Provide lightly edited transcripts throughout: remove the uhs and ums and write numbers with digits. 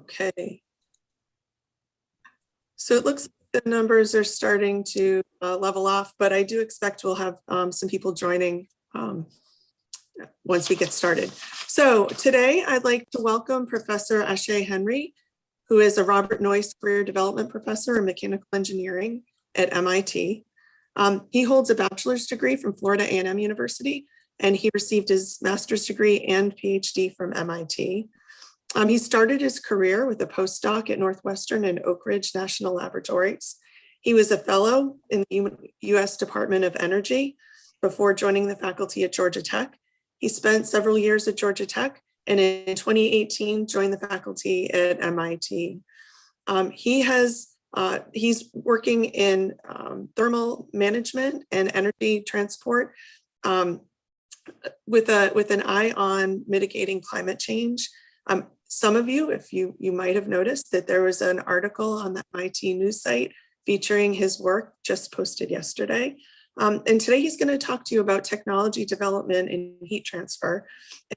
Okay. So it looks like the numbers are starting to level off, but I do expect we'll have some people joining once we get started. So today I'd like to welcome Professor Ashay Henry, who is a Robert Noyce Career Development Professor in Mechanical Engineering at MIT. He holds a bachelor's degree from Florida A&M University, and he received his master's degree and PhD from MIT. He started his career with a postdoc at Northwestern and Oak Ridge National Laboratories. He was a fellow in the U.S. Department of Energy before joining the faculty at Georgia Tech. He spent several years at Georgia Tech, and in 2018 joined the faculty at MIT. He's working in thermal management and energy transport with an eye on mitigating climate change. Some of you, if you might have noticed that there was an article on the MIT news site featuring his work just posted yesterday. And today he's going to talk to you about technology development in heat transfer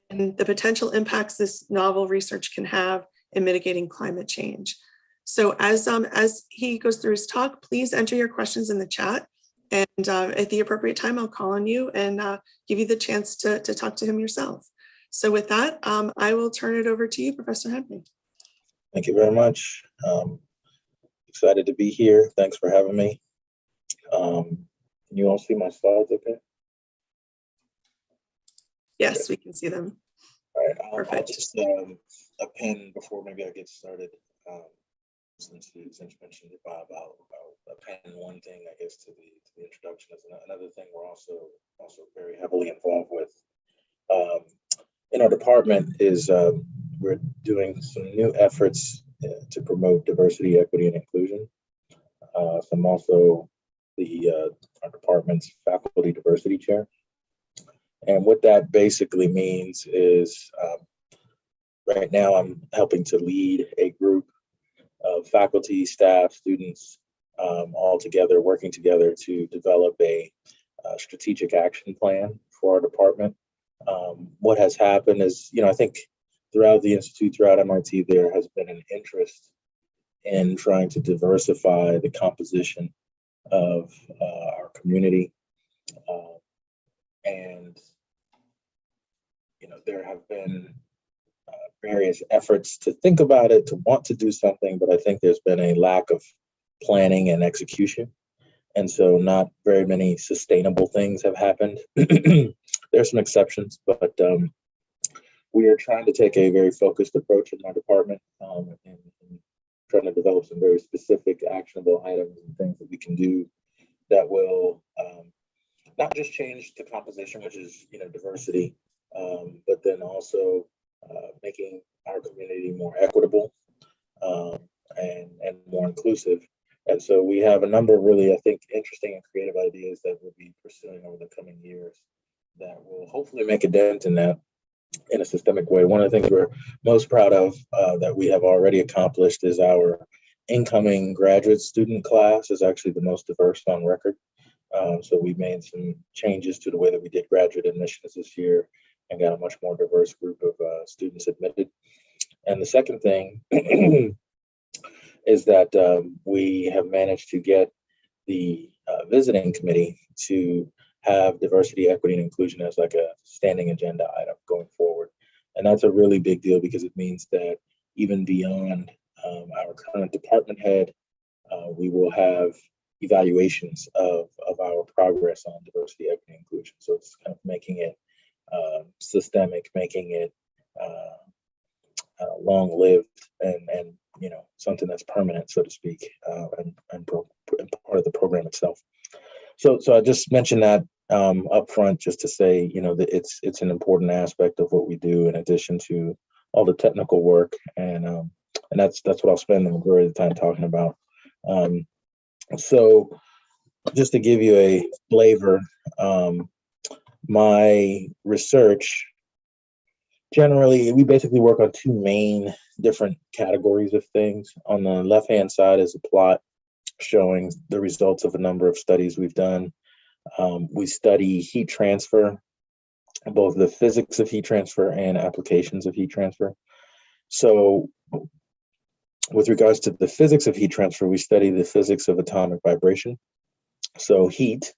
and the potential impacts this novel research can have in mitigating climate change. So as he goes through his talk, please enter your questions in the chat. And at the appropriate time, I'll call on you and give you the chance to talk to him yourself. So with that, I will turn it over to you, Professor Henry. Thank you very much. Excited to be here. Thanks for having me. Can you all see my slides okay? Yes, okay. We can see them. All right, Perfect. I'll just a pen before maybe I get started. Since you mentioned about a pen, one thing I guess to the introduction is another thing we're also very heavily involved with in our department is we're doing some new efforts to promote diversity, equity, and inclusion. So I'm also our department's faculty diversity chair. And what that basically means is right now I'm helping to lead a group of faculty, staff, students, all together, working together to develop a strategic action plan for our department. What has happened is, I think throughout the Institute, throughout MIT, there has been an interest in trying to diversify the composition of our community. And, there have been various efforts to think about it, to want to do something, but I think there's been a lack of planning and execution. And so not very many sustainable things have happened. There's some exceptions, but we are trying to take a very focused approach in our department and trying to develop some very specific actionable items and things that we can do that will not just change the composition, which is diversity, but then also making our community more equitable and more inclusive. And so we have a number of really, I think, interesting and creative ideas that we'll be pursuing over the coming years that will hopefully make a dent in that in a systemic way. One of the things we're most proud of that we have already accomplished is our incoming graduate student class is actually the most diverse on record. So we made some changes to the way that we did graduate admissions this year and got a much more diverse group of students admitted. And the second thing is that we have managed to get the visiting committee to have diversity, equity, and inclusion as like a standing agenda item going forward. And that's a really big deal because it means that even beyond our current department head, we will have evaluations of our progress on diversity, equity, and inclusion. So it's kind of making it systemic, making it long-lived and something that's permanent, so to speak, and part of the program itself. So I just mentioned that up front just to say, that it's an important aspect of what we do in addition to all the technical work, and that's what I'll spend the majority of the time talking about. So just to give you a flavor, my research, generally, we basically work on two main different categories of things. On the left-hand side is a plot showing the results of a number of studies we've done. We study heat transfer, both the physics of heat transfer and applications of heat transfer. So with regards to the physics of heat transfer, we study the physics of atomic vibration. So heat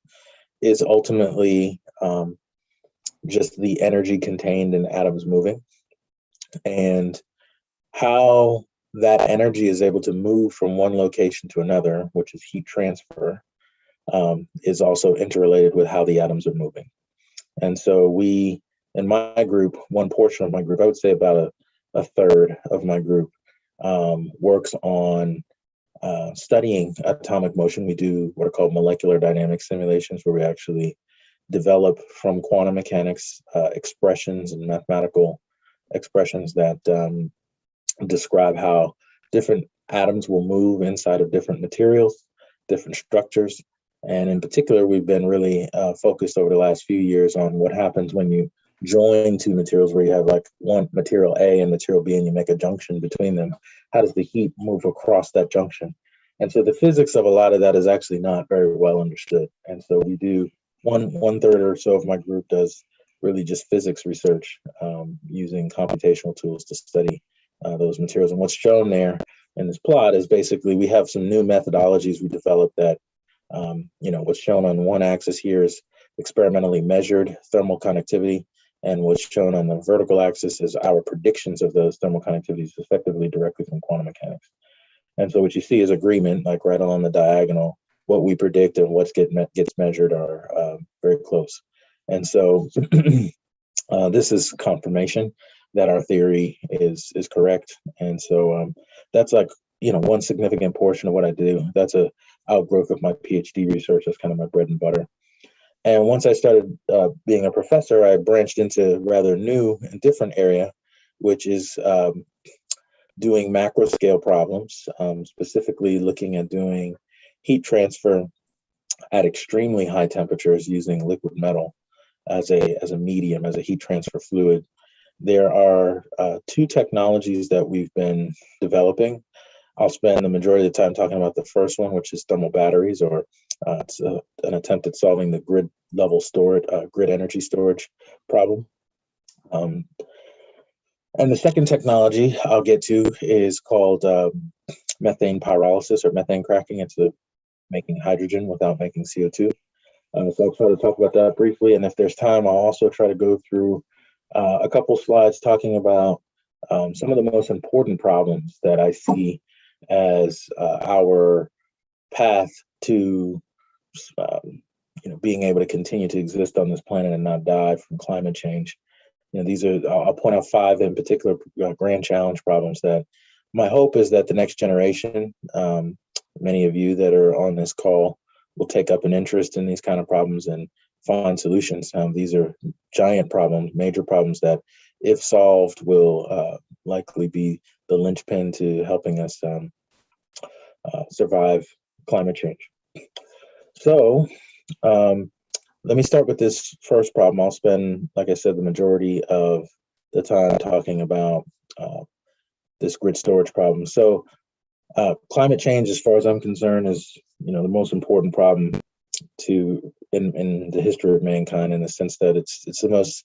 is ultimately just the energy contained in atoms moving, and how that energy is able to move from one location to another, which is heat transfer, is also interrelated with how the atoms are moving. And so we, in my group, one portion of my group, I would say about a third of my group, works on studying atomic motion. We do what are called molecular dynamics simulations, where we actually develop from quantum mechanics expressions and mathematical expressions that describe how different atoms will move inside of different materials, different structures. And in particular, we've been really focused over the last few years on what happens when you join two materials, where you have like one material A and material B, and you make a junction between them. How does the heat move across that junction? And so the physics of a lot of that is actually not very well understood. And so we do one third or so of my group does really just physics research using computational tools to study those materials. And what's shown there in this plot is basically we have some new methodologies we developed that, what's shown on one axis here is experimentally measured thermal conductivity. And what's shown on the vertical axis is our predictions of those thermal conductivities effectively directly from quantum mechanics. And so what you see is agreement, like right along the diagonal, what we predict and what gets measured are very close. And so this is confirmation that our theory is correct. And so that's like, one significant portion of what I do. That's a outgrowth of my PhD research. That's kind of my bread and butter. And once I started being a professor, I branched into a rather new and different area, which is doing macro scale problems, specifically looking at doing heat transfer at extremely high temperatures using liquid metal as a medium, as a heat transfer fluid. There are two technologies that we've been developing. I'll spend the majority of the time talking about the first one, which is thermal batteries, or it's an attempt at solving the grid level storage, grid energy storage problem. And the second technology I'll get to is called methane pyrolysis, or methane cracking. It's making hydrogen without making CO2. So I'll try to talk about that briefly. And if there's time, I'll also try to go through a couple slides talking about some of the most important problems that I see as our path to being able to continue to exist on this planet and not die from climate change. These are, I'll point out 5 in particular grand challenge problems that my hope is that the next generation, many of you that are on this call, will take up an interest in these kind of problems and find solutions. These are giant problems, major problems that, if solved, will likely be the linchpin to helping us survive climate change. So let me start with this first problem. I'll spend, like I said, the majority of the time talking about this grid storage problem. So climate change, as far as I'm concerned, is the most important problem in the history of mankind, in the sense that it's the most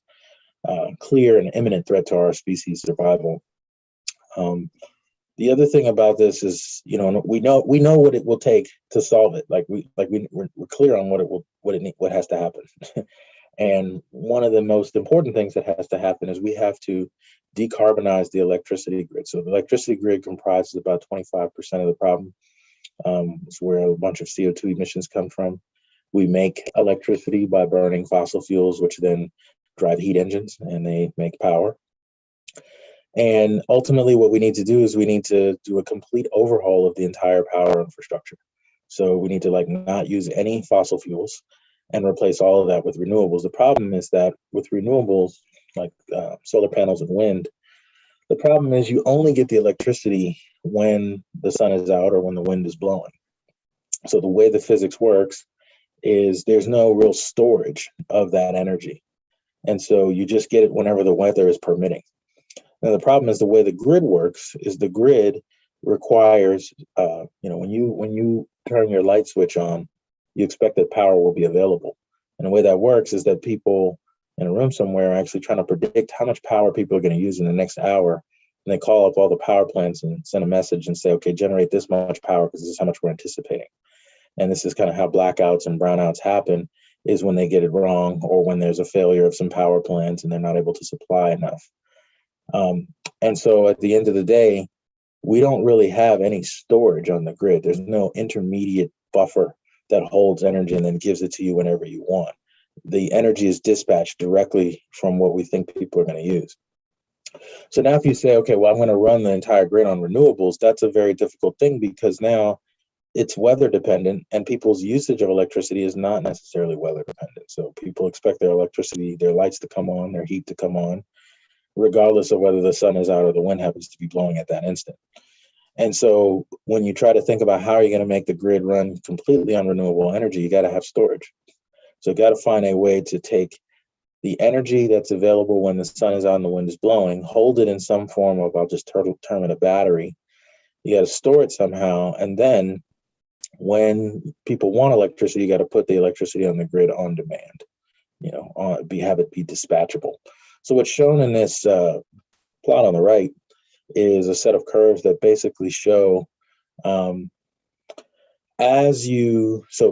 clear and imminent threat to our species' survival. The other thing about this is, we know what it will take to solve it. We're clear on what has to happen. And one of the most important things that has to happen is we have to decarbonize the electricity grid. So the electricity grid comprises about 25% of the problem. It's where a bunch of CO2 emissions come from. We make electricity by burning fossil fuels, which then drive heat engines, and they make power. And ultimately, what we need to do is we need to do a complete overhaul of the entire power infrastructure. So we need to not use any fossil fuels and replace all of that with renewables. The problem is that with renewables, like solar panels and wind, the problem is you only get the electricity when the sun is out or when the wind is blowing. So the way the physics works is there's no real storage of that energy. And so you just get it whenever the weather is permitting. Now, the problem is the way the grid works is the grid requires, when you turn your light switch on, you expect that power will be available. And the way that works is that people in a room somewhere are actually trying to predict how much power people are going to use in the next hour and they call up all the power plants and send a message and say, okay, generate this much power because this is how much we're anticipating. And this is kind of how blackouts and brownouts happen, is when they get it wrong or when there's a failure of some power plants and they're not able to supply enough. And so at the end of the day, we don't really have any storage on the grid. There's no intermediate buffer that holds energy and then gives it to you whenever you want. The energy is dispatched directly from what we think people are going to use. So now if you say, okay, well, I'm going to run the entire grid on renewables, that's a very difficult thing because now it's weather dependent and people's usage of electricity is not necessarily weather dependent. So people expect their electricity, their lights to come on, their heat to come on, regardless of whether the sun is out or the wind happens to be blowing at that instant. And so when you try to think about how you're going to make the grid run completely on renewable energy, you got to have storage. So you got to find a way to take the energy that's available when the sun is out and the wind is blowing, hold it in some form of, I'll just term it a battery. You got to store it somehow. And then when people want electricity, you got to put the electricity on the grid on demand, have it be dispatchable. So what's shown in this plot on the right is a set of curves that basically show so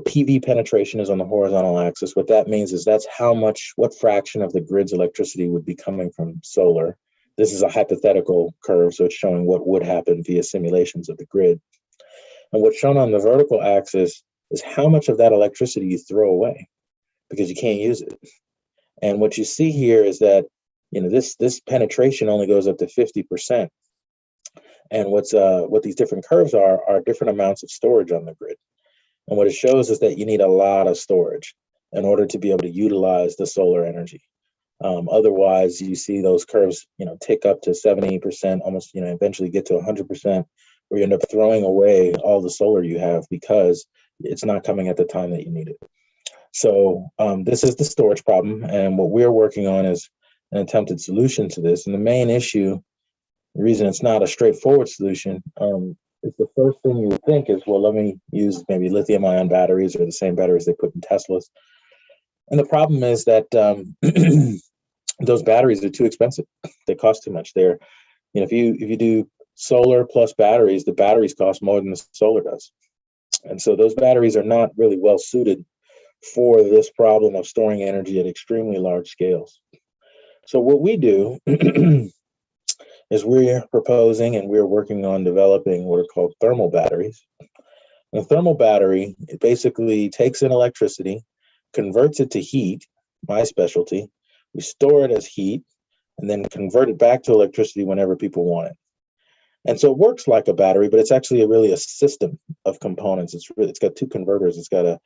PV penetration is on the horizontal axis. What that means is that's what fraction of the grid's electricity would be coming from solar. This is a hypothetical curve, so it's showing what would happen via simulations of the grid. And what's shown on the vertical axis is how much of that electricity you throw away because you can't use it. And what you see here is that this penetration only goes up to 50%. And what these different curves are different amounts of storage on the grid. And what it shows is that you need a lot of storage in order to be able to utilize the solar energy. Otherwise, you see those curves, tick up to 70%, almost, eventually get to 100%, where you end up throwing away all the solar you have because it's not coming at the time that you need it. So this is the storage problem. And what we're working on is an attempted solution to this. And the main issue, the reason it's not a straightforward solution, is the first thing you would think is, well, let me use maybe lithium-ion batteries or the same batteries they put in Teslas. And the problem is that those batteries are too expensive. They cost too much. If you do solar plus batteries, the batteries cost more than the solar does. And so those batteries are not really well suited for this problem of storing energy at extremely large scales. So what we do is we're proposing and we're working on developing what are called thermal batteries. And a thermal battery, it basically takes in electricity, converts it to heat, my specialty. We store it as heat and then convert it back to electricity whenever people want it. And so it works like a battery, but it's actually really a system of components. It's got two converters. It's got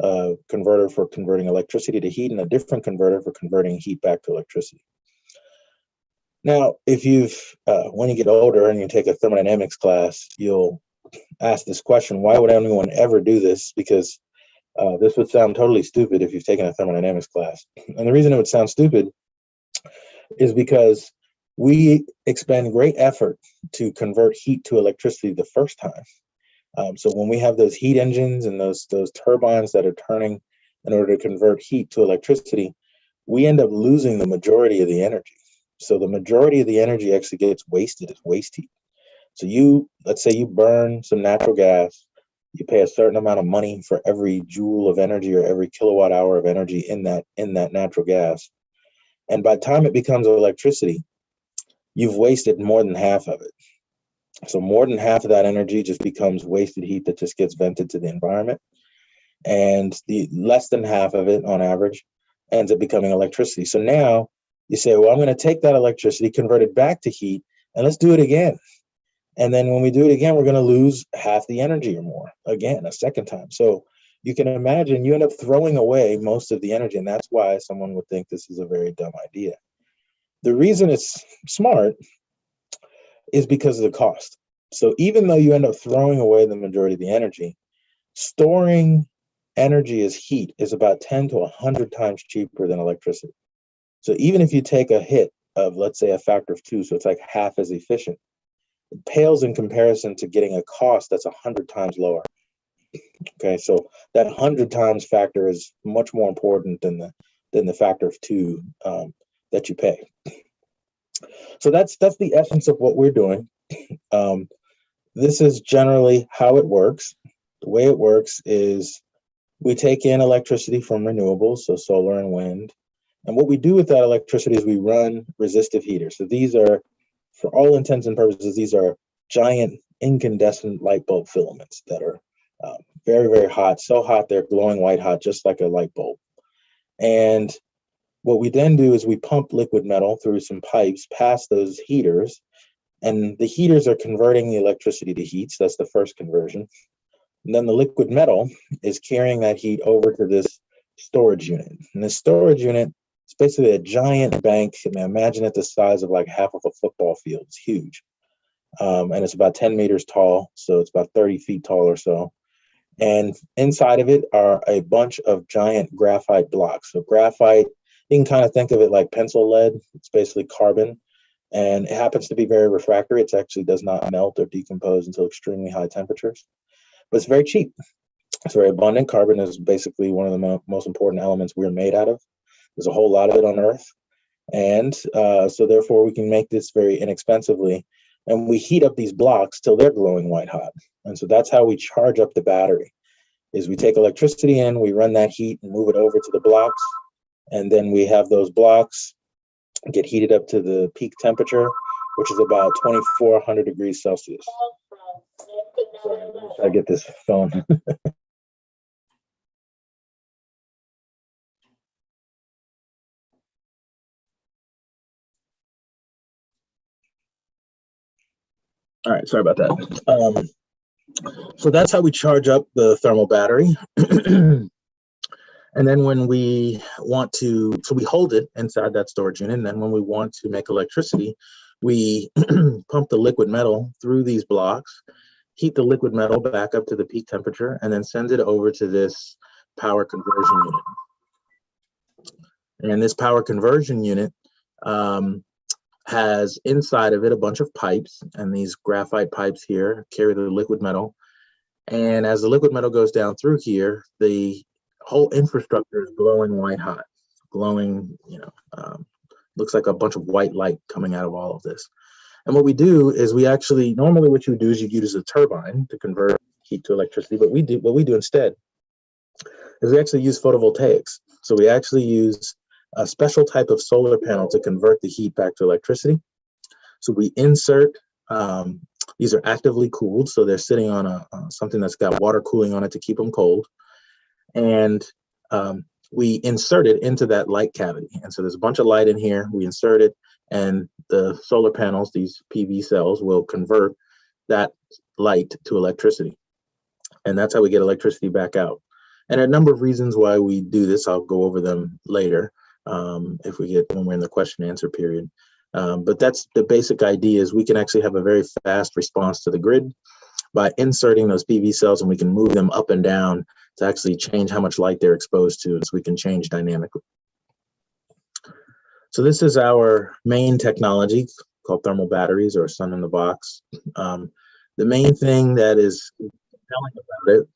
a converter for converting electricity to heat and a different converter for converting heat back to electricity. Now, if when you get older and you take a thermodynamics class, you'll ask this question: why would anyone ever do this? Because this would sound totally stupid if you've taken a thermodynamics class. And the reason it would sound stupid is because we expend great effort to convert heat to electricity the first time. So when we have those heat engines and those turbines that are turning in order to convert heat to electricity, we end up losing the majority of the energy. So the majority of the energy actually gets wasted as waste heat. So let's say you burn some natural gas, you pay a certain amount of money for every joule of energy or every kilowatt hour of energy in that natural gas. And by the time it becomes electricity, you've wasted more than half of it. So more than half of that energy just becomes wasted heat that just gets vented to the environment. And the less than half of it on average ends up becoming electricity. So now you say, well, I'm going to take that electricity, convert it back to heat, and let's do it again. And then when we do it again, we're going to lose half the energy or more again, a second time. So you can imagine you end up throwing away most of the energy. And that's why someone would think this is a very dumb idea. The reason it's smart is because of the cost. So even though you end up throwing away the majority of the energy, storing energy as heat is about 10 to 100 times cheaper than electricity. So even if you take a hit of, let's say, a factor of 2, so it's like half as efficient, it pales in comparison to getting a cost that's 100 times lower. Okay, so that 100 times factor is much more important than the factor of 2 that you pay. So that's the essence of what we're doing. This is generally how it works. The way it works is we take in electricity from renewables, so solar and wind. And what we do with that electricity is we run resistive heaters. So these are, for all intents and purposes, these are giant incandescent light bulb filaments that are very, very hot, so hot they're glowing white hot, just like a light bulb. And what we then do is we pump liquid metal through some pipes past those heaters, and the heaters are converting the electricity to heat. So that's the first conversion. And then the liquid metal is carrying that heat over to this storage unit. And this storage unit is basically a giant bank. I mean, imagine it the size of like half of a football field. It's huge. And it's about 10 meters tall. So it's about 30 feet tall or so. And inside of it are a bunch of giant graphite blocks. So graphite, you can kind of think of it like pencil lead. It's basically carbon. And it happens to be very refractory. It actually does not melt or decompose until extremely high temperatures. But it's very cheap. It's very abundant. Carbon is basically one of the most important elements we're made out of. There's a whole lot of it on Earth. And so therefore we can make this very inexpensively. And we heat up these blocks till they're glowing white hot. And so that's how we charge up the battery, is we take electricity in, we run that heat and move it over to the blocks. And then we have those blocks get heated up to the peak temperature, which is about 2,400 degrees Celsius. Sorry, let me try to get this phone. All right, sorry about that. So that's how we charge up the thermal battery. And then when we want to, so we hold it inside that storage unit. And then when we want to make electricity, we pump the liquid metal through these blocks, heat the liquid metal back up to the peak temperature, and then send it over to this power conversion unit. And this power conversion unit has inside of it a bunch of pipes, and these graphite pipes here carry the liquid metal. And as the liquid metal goes down through here, the whole infrastructure is glowing white hot, glowing, looks like a bunch of white light coming out of all of this. And what we do is we actually, normally what you do is you use a turbine to convert heat to electricity, but what we do instead is we actually use photovoltaics. So we actually use a special type of solar panel to convert the heat back to electricity. So we insert, these are actively cooled, so they're sitting on something that's got water cooling on it to keep them cold. And we insert it into that light cavity. And so there's a bunch of light in here, we insert it, and the solar panels, these PV cells, will convert that light to electricity. And that's how we get electricity back out. And a number of reasons why we do this, I'll go over them later when we're in the question and answer period. But that's the basic idea, is we can actually have a very fast response to the grid by inserting those PV cells, and we can move them up and down to actually change how much light they're exposed to, so we can change dynamically. So this is our main technology called thermal batteries, or sun in the box. The main thing that is compelling about it,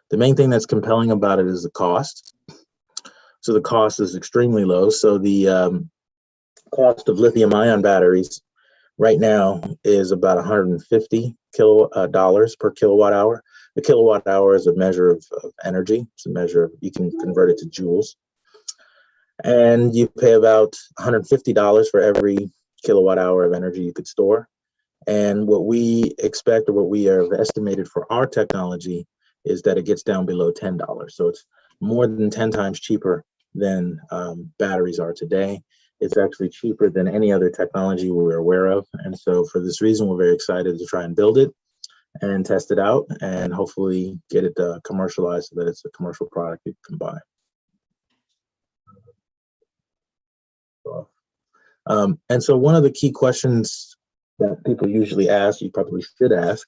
the main thing that's compelling about it is the cost. So the cost is extremely low. So the cost of lithium ion batteries right now is about $150 per kilowatt hour. A kilowatt hour is a measure of energy. It's a measure of, you can convert it to joules. And you pay about $150 for every kilowatt hour of energy you could store. And what we expect, or what we have estimated for our technology, is that it gets down below $10. So it's more than 10 times cheaper than batteries are today. It's actually cheaper than any other technology we're aware of. And so for this reason, we're very excited to try and build it and test it out, and hopefully get it commercialized so that it's a commercial product you can buy. And so one of the key questions that people usually ask, you probably should ask,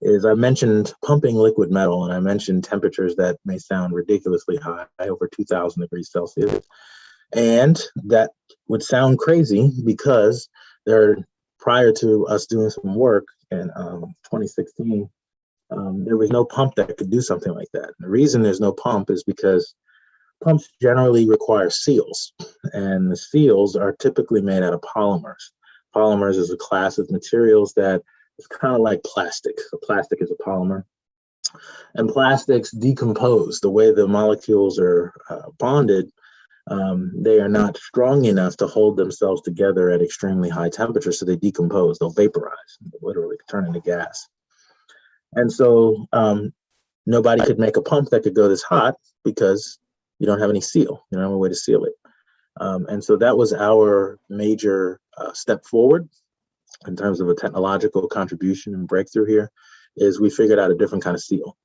is I mentioned pumping liquid metal, and I mentioned temperatures that may sound ridiculously high, over 2,000 degrees Celsius. And that would sound crazy because prior to us doing some work in 2016, there was no pump that could do something like that. And the reason there's no pump is because pumps generally require seals, and the seals are typically made out of polymers. Polymers is a class of materials that is kind of like plastic. So plastic is a polymer. And plastics decompose. The way the molecules are bonded, they are not strong enough to hold themselves together at extremely high temperatures, so they decompose. They'll vaporize, literally turn into gas. And so nobody could make a pump that could go this hot because you don't have any seal. You don't have a way to seal it. And so that was our major step forward in terms of a technological contribution and breakthrough here, is we figured out a different kind of seal.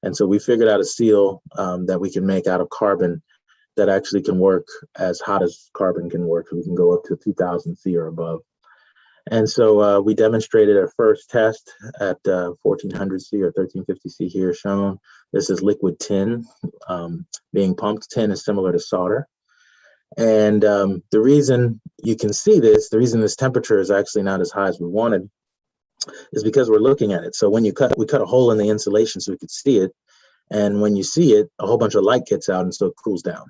And so we figured out a seal that we can make out of carbon that actually can work as hot as carbon can work. So we can go up to 2000 C or above. And so we demonstrated our first test at 1400 C or 1350 C here shown. This is liquid tin being pumped. Tin is similar to solder. And the reason you can see this, the reason this temperature is actually not as high as we wanted, is because we're looking at it. So when we cut a hole in the insulation so we could see it. And when you see it, a whole bunch of light gets out and so it cools down.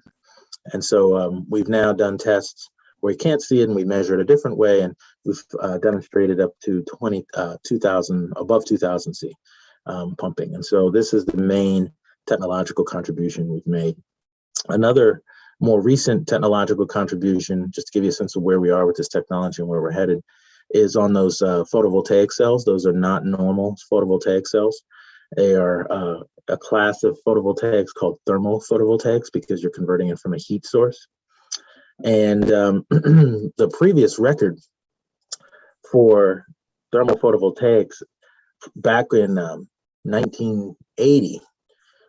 And so we've now done tests where you can't see it, and we measure it a different way. And we've demonstrated up to 2000, above 2000 C pumping. And so this is the main technological contribution we've made. Another more recent technological contribution, just to give you a sense of where we are with this technology and where we're headed, is on those photovoltaic cells. Those are not normal photovoltaic cells. They are a class of photovoltaics called thermal photovoltaics because you're converting it from a heat source. And the previous record for thermal photovoltaics back in 1980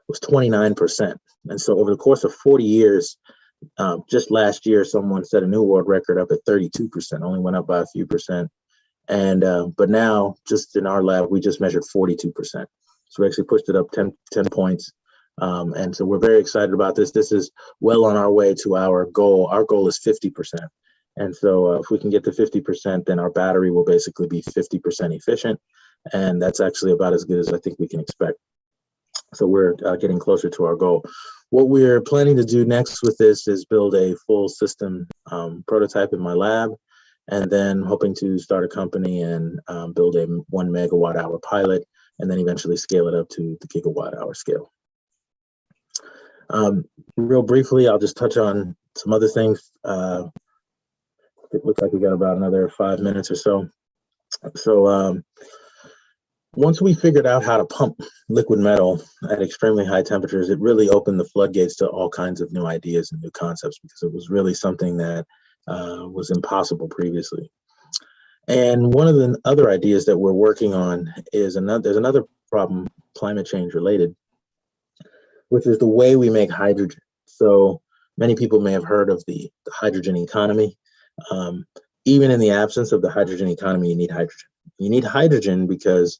was 29%. And so over the course of 40 years, just last year, someone set a new world record up at 32%, only went up by a few percent. And but now, just in our lab, we just measured 42%. So we actually pushed it up 10 points. And so we're very excited about this. This is well on our way to our goal. Our goal is 50%. And so if we can get to 50%, then our battery will basically be 50% efficient. And that's actually about as good as I think we can expect. So we're getting closer to our goal. What we're planning to do next with this is build a full system prototype in my lab, and then hoping to start a company and build a 1 megawatt hour pilot, and then eventually scale it up to the gigawatt hour scale. Real briefly, I'll just touch on some other things. It looks like we got about another 5 minutes or so. So once we figured out how to pump liquid metal at extremely high temperatures, it really opened the floodgates to all kinds of new ideas and new concepts, because it was really something that was impossible previously. And one of the other ideas that we're working on is there's another problem, climate change related, which is the way we make hydrogen. So many people may have heard of the hydrogen economy. Even in the absence of the hydrogen economy, you need hydrogen. You need hydrogen because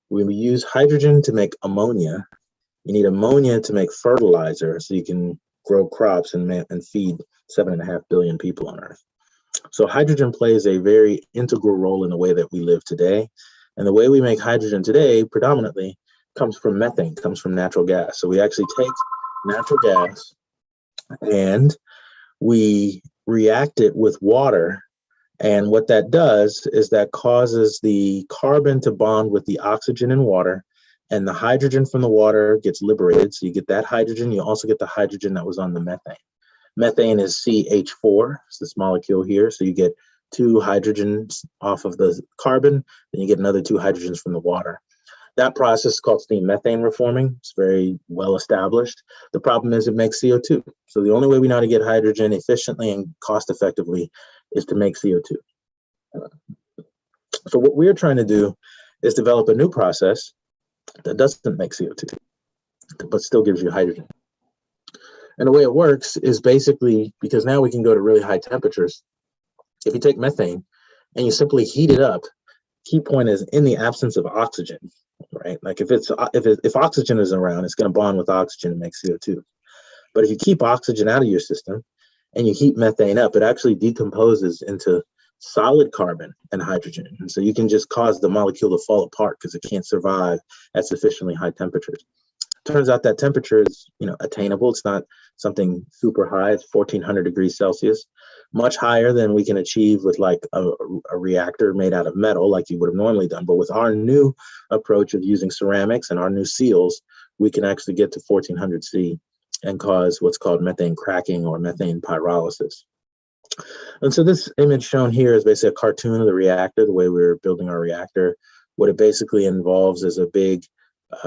when we use hydrogen to make ammonia, you need ammonia to make fertilizer so you can grow crops and feed 7.5 billion people on Earth. So hydrogen plays a very integral role in the way that we live today. And the way we make hydrogen today predominantly comes from methane, comes from natural gas. So we actually take natural gas and we react it with water. And what that does is that causes the carbon to bond with the oxygen in water, and the hydrogen from the water gets liberated. So you get that hydrogen. You also get the hydrogen that was on the methane. Methane is CH4, it's this molecule here. So you get 2 hydrogens off of the carbon, then you get another 2 hydrogens from the water. That process is called steam methane reforming. It's very well established. The problem is it makes CO2. So the only way we know how to get hydrogen efficiently and cost effectively is to make CO2. So what we're trying to do is develop a new process that doesn't make CO2, but still gives you hydrogen. And the way it works is basically, because now we can go to really high temperatures, if you take methane and you simply heat it up, key point is in the absence of oxygen, right? Like if oxygen is around, it's going to bond with oxygen and make CO2. But if you keep oxygen out of your system and you heat methane up, it actually decomposes into solid carbon and hydrogen. And so you can just cause the molecule to fall apart because it can't survive at sufficiently high temperatures. turns out that temperature is, attainable. It's not something super high. It's 1400 degrees Celsius, much higher than we can achieve with like a reactor made out of metal, like you would have normally done. But with our new approach of using ceramics and our new seals, we can actually get to 1400 C and cause what's called methane cracking or methane pyrolysis. And so this image shown here is basically a cartoon of the reactor, the way we're building our reactor. What it basically involves is a big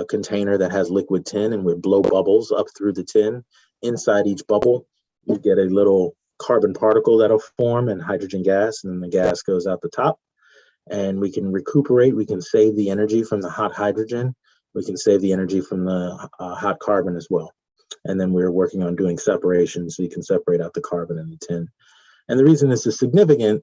container that has liquid tin, and we blow bubbles up through the tin. Inside each bubble, you get a little carbon particle that'll form and hydrogen gas, and then the gas goes out the top. And we can recuperate, we can save the energy from the hot hydrogen, we can save the energy from the hot carbon as well. And then we're working on doing separation so you can separate out the carbon in the tin. And the reason this is significant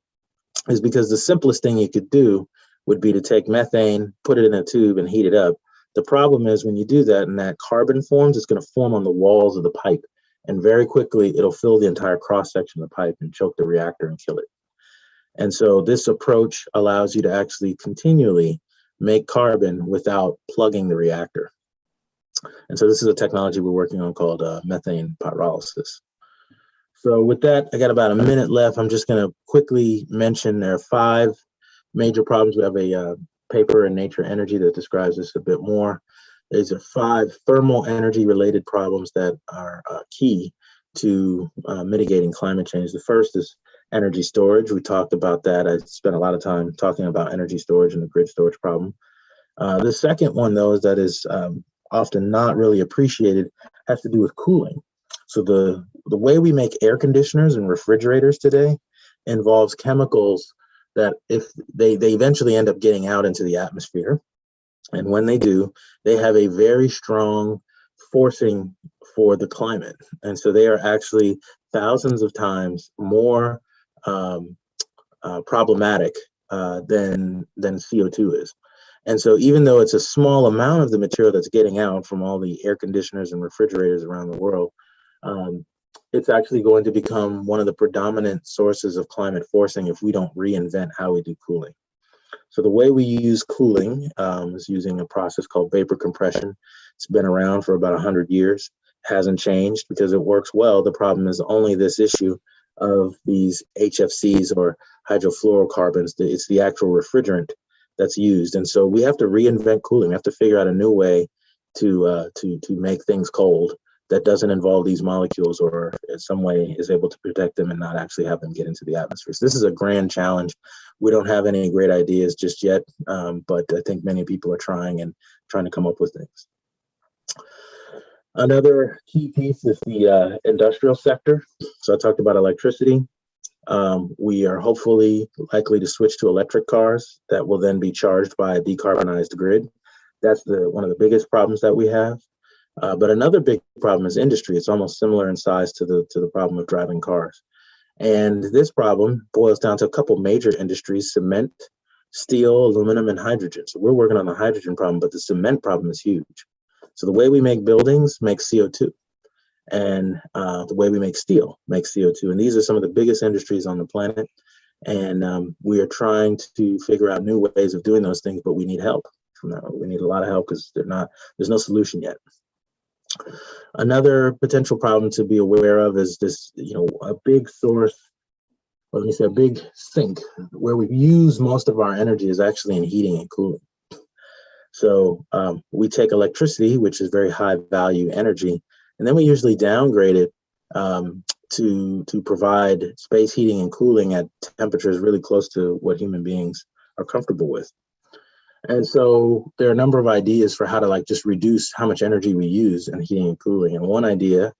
is because the simplest thing you could do would be to take methane, put it in a tube and heat it up. The problem is when you do that and that carbon forms, it's going to form on the walls of the pipe. And very quickly, it'll fill the entire cross section of the pipe and choke the reactor and kill it. And so this approach allows you to actually continually make carbon without plugging the reactor. And so this is a technology we're working on called methane pyrolysis. So with that, I got about a minute left. I'm just going to quickly mention there are 5 major problems. We have a paper in Nature Energy that describes this a bit more. These are 5 thermal energy related problems that are key to mitigating climate change. The first is energy storage. We talked about that. I spent a lot of time talking about energy storage and the grid storage problem. The second one, though, is that is often not really appreciated, has to do with cooling. So the way we make air conditioners and refrigerators today involves chemicals that if they eventually end up getting out into the atmosphere. And when they do, they have a very strong forcing for the climate. And so they are actually thousands of times more problematic than CO2 is. And so even though it's a small amount of the material that's getting out from all the air conditioners and refrigerators around the world, it's actually going to become one of the predominant sources of climate forcing if we don't reinvent how we do cooling. So the way we use cooling is using a process called vapor compression. It's been around for about 100 years, hasn't changed because it works well. The problem is only this issue of these HFCs or hydrofluorocarbons. It's the actual refrigerant that's used. And so we have to reinvent cooling. We have to figure out a new way to make things cold that doesn't involve these molecules or in some way is able to protect them and not actually have them get into the atmosphere. So this is a grand challenge. We don't have any great ideas just yet, but I think many people are trying to come up with things. Another key piece is the industrial sector. So I talked about electricity. We are hopefully likely to switch to electric cars that will then be charged by a decarbonized grid. That's one of the biggest problems that we have. But another big problem is industry. It's almost similar in size to the problem of driving cars. And this problem boils down to a couple major industries: cement, steel, aluminum, and hydrogen. So we're working on the hydrogen problem, but the cement problem is huge. So the way we make buildings makes CO2. And the way we make steel makes CO2. And these are some of the biggest industries on the planet. And we are trying to figure out new ways of doing those things, but we need help from that. We need a lot of help because there's no solution yet. Another potential problem to be aware of is this, a big source, or let me say a big sink, where we use most of our energy is actually in heating and cooling. So we take electricity, which is very high value energy, and then we usually downgrade it to provide space heating and cooling at temperatures really close to what human beings are comfortable with. And so there are a number of ideas for how to just reduce how much energy we use in heating and cooling. And one idea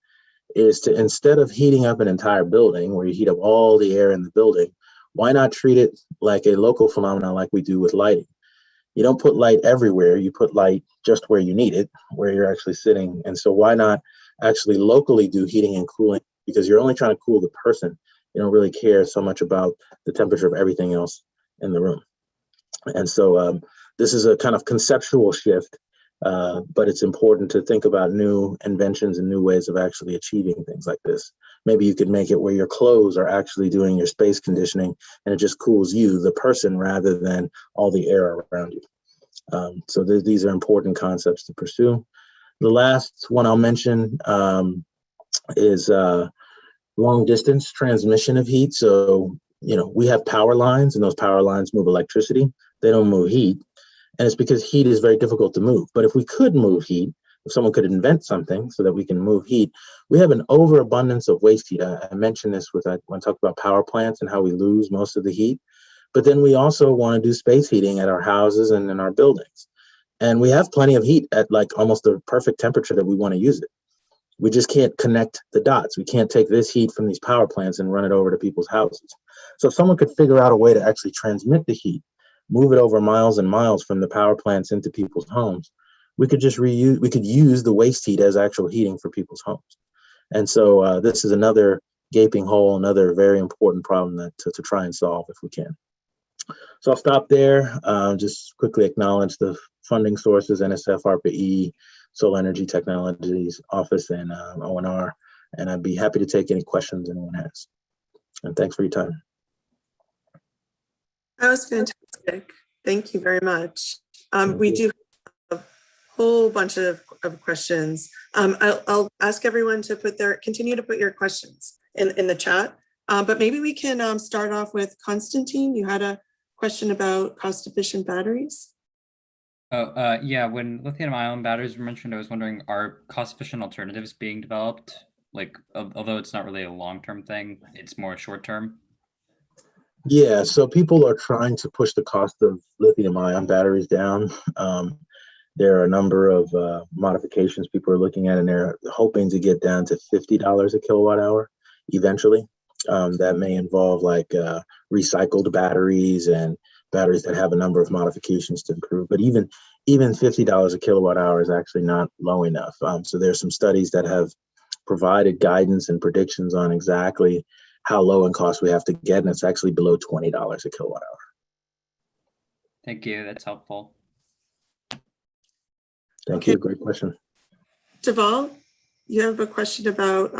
is to, instead of heating up an entire building where you heat up all the air in the building, why not treat it like a local phenomenon like we do with lighting? You don't put light everywhere, you put light just where you need it, where you're actually sitting. And so why not actually locally do heating and cooling? Because you're only trying to cool the person. You don't really care so much about the temperature of everything else in the room. And so this is a kind of conceptual shift, but it's important to think about new inventions and new ways of actually achieving things like this. Maybe you could make it where your clothes are actually doing your space conditioning and it just cools you, the person, rather than all the air around you. So these are important concepts to pursue. The last one I'll mention is long distance transmission of heat. So, we have power lines, and those power lines move electricity. They don't move heat. And it's because heat is very difficult to move. But if we could move heat, if someone could invent something so that we can move heat, we have an overabundance of waste heat. I mentioned this when I talked about power plants and how we lose most of the heat. But then we also want to do space heating at our houses and in our buildings. And we have plenty of heat at like almost the perfect temperature that we want to use it. We just can't connect the dots. We can't take this heat from these power plants and run it over to people's houses. So if someone could figure out a way to actually transmit the heat, move it over miles and miles from the power plants into people's homes, we could use the waste heat as actual heating for people's homes. And so this is another gaping hole, another very important problem that to try and solve if we can. So I'll stop there. Just quickly acknowledge the funding sources: NSF, ARPA-E, Solar Energy Technologies Office, and ONR. And I'd be happy to take any questions anyone has. And thanks for your time. That was fantastic. Thank you very much. We do have a whole bunch of questions. I'll ask everyone to continue to put your questions in the chat. But maybe we can start off with Constantine. You had a question about cost-efficient batteries. Oh, yeah, when lithium-ion batteries were mentioned, I was wondering, are cost-efficient alternatives being developed? Like, although it's not really a long-term thing, it's more short-term? Yeah, so people are trying to push the cost of lithium-ion batteries down. There are a number of modifications people are looking at, and they're hoping to get down to $50 a kilowatt hour eventually. That may involve like recycled batteries and batteries that have a number of modifications to improve. But even $50 a kilowatt hour is actually not low enough. So there's some studies that have provided guidance and predictions on exactly how low in cost we have to get, and it's actually below $20 a kilowatt hour. Thank you. That's helpful. Thank you. Great question. Deval, you have a question about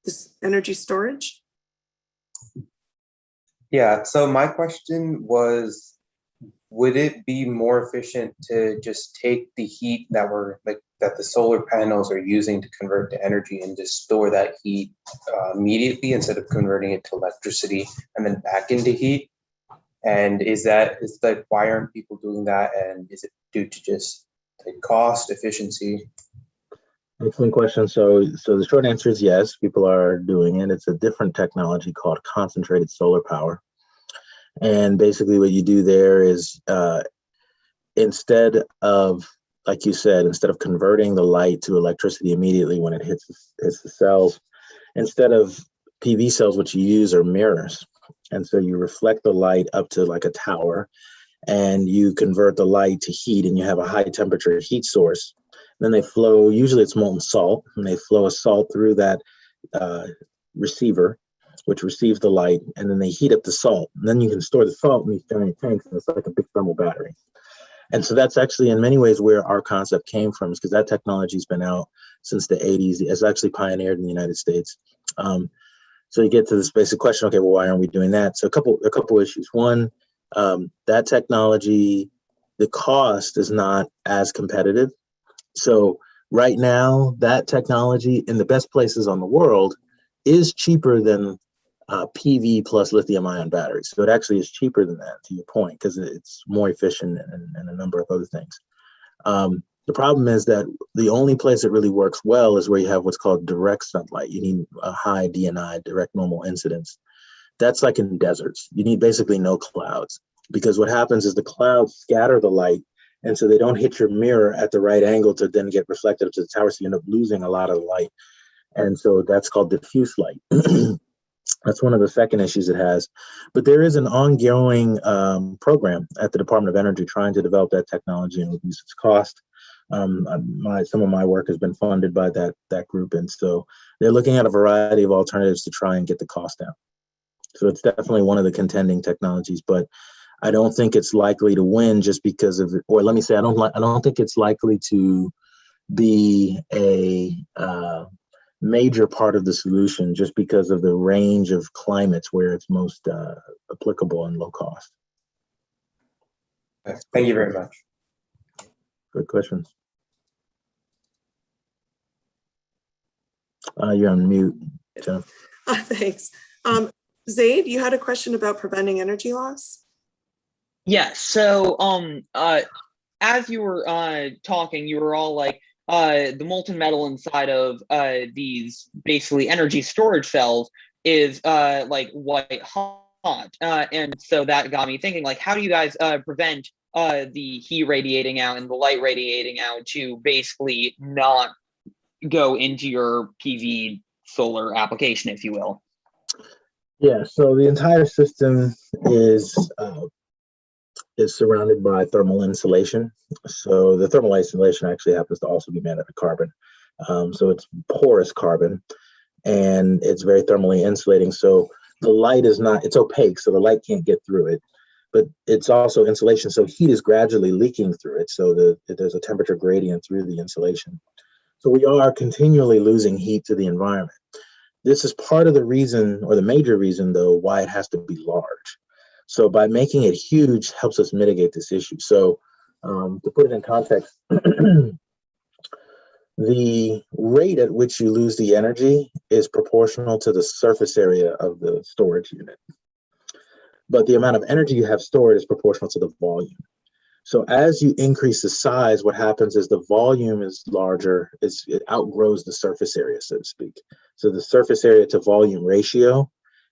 this energy storage? Yeah, so my question was, would it be more efficient to just take the heat that the solar panels are using to convert to energy and just store that heat immediately instead of converting it to electricity and then back into heat? And why aren't people doing that? And is it due to just cost, efficiency? Excellent question. So the short answer is yes, people are doing it. It's a different technology called concentrated solar power. And basically what you do there is instead of, like you said, instead of converting the light to electricity immediately when it hits the cells, instead of PV cells, what you use are mirrors. And so you reflect the light up to like a tower, and you convert the light to heat, and you have a high temperature heat source. Then they flow, usually it's molten salt, and they flow a salt through that receiver, which receives the light, and then they heat up the salt. And then you can store the salt in these giant tanks, and it's like a big thermal battery. And so that's actually in many ways where our concept came from, is because that technology has been out since the 80s. It's actually pioneered in the United States. So you get to this basic question, okay, well, why aren't we doing that? So a couple issues. One, that technology, the cost is not as competitive. So right now, that technology in the best places on the world is cheaper than PV plus lithium-ion batteries. So it actually is cheaper than that, to your point, because it's more efficient and a number of other things. The problem is that the only place it really works well is where you have what's called direct sunlight. You need a high DNI, direct normal incidence. That's like in deserts. You need basically no clouds, because what happens is the clouds scatter the light, and so they don't hit your mirror at the right angle to then get reflected to the tower, so you end up losing a lot of the light. And so that's called diffuse light. That's one of the second issues it has. But there is an ongoing program at the Department of Energy trying to develop that technology and reduce its cost. Some of my work has been funded by that group, and so they're looking at a variety of alternatives to try and get the cost down. So it's definitely one of the contending technologies, but I don't think it's likely to win just because of it. Or let me say, I don't think it's likely to be a major part of the solution just because of the range of climates where it's most applicable and low cost. Thank you very much. Good questions. You're on mute, Jennifer. Thanks. Zaid, you had a question about preventing energy loss? Yeah, so as you were talking, you were all like, the molten metal inside of these basically energy storage cells is like white hot. And so that got me thinking, like, how do you guys prevent the heat radiating out and the light radiating out to basically not go into your PV solar application, if you will? Yeah, so the entire system is surrounded by thermal insulation. So the thermal insulation actually happens to also be made out of carbon. So it's porous carbon, and it's very thermally insulating. So the light is not, it's opaque, so the light can't get through it. But it's also insulation, so heat is gradually leaking through it. So there's a temperature gradient through the insulation. So we are continually losing heat to the environment. This is part of the reason, or the major reason, though, why it has to be large. So by making it huge helps us mitigate this issue. So to put it in context, the rate at which you lose the energy is proportional to the surface area of the storage unit. But the amount of energy you have stored is proportional to the volume. So as you increase the size, what happens is the volume is larger, it outgrows the surface area, so to speak. So the surface area to volume ratio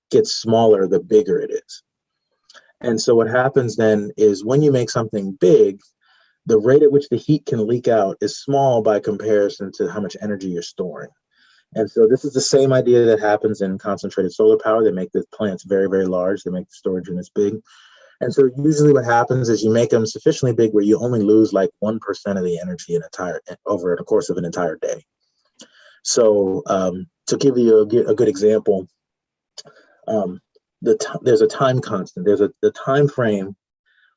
gets smaller the bigger it is. And so what happens then is when you make something big, the rate at which the heat can leak out is small by comparison to how much energy you're storing. And so this is the same idea that happens in concentrated solar power. They make the plants very, very large. They make the storage units big. And so usually what happens is you make them sufficiently big where you only lose like 1% of the energy over the course of an entire day. So to give you a good example, there's a time constant. There's the time frame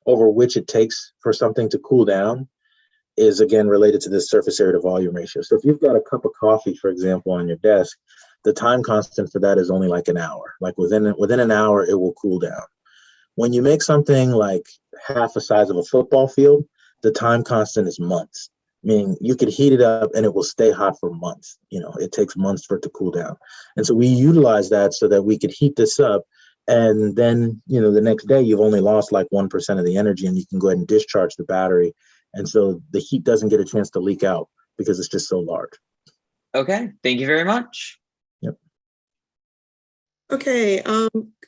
over which it takes for something to cool down is again related to this surface area to volume ratio. So if you've got a cup of coffee, for example, on your desk, the time constant for that is only like an hour. Like within an hour, it will cool down. When you make something like half the size of a football field, the time constant is months, meaning you could heat it up and it will stay hot for months. It takes months for it to cool down. And so we utilize that so that we could heat this up. And then, the next day you've only lost like 1% of the energy and you can go ahead and discharge the battery. And so the heat doesn't get a chance to leak out because it's just so large. Okay, thank you very much. Yep. Okay,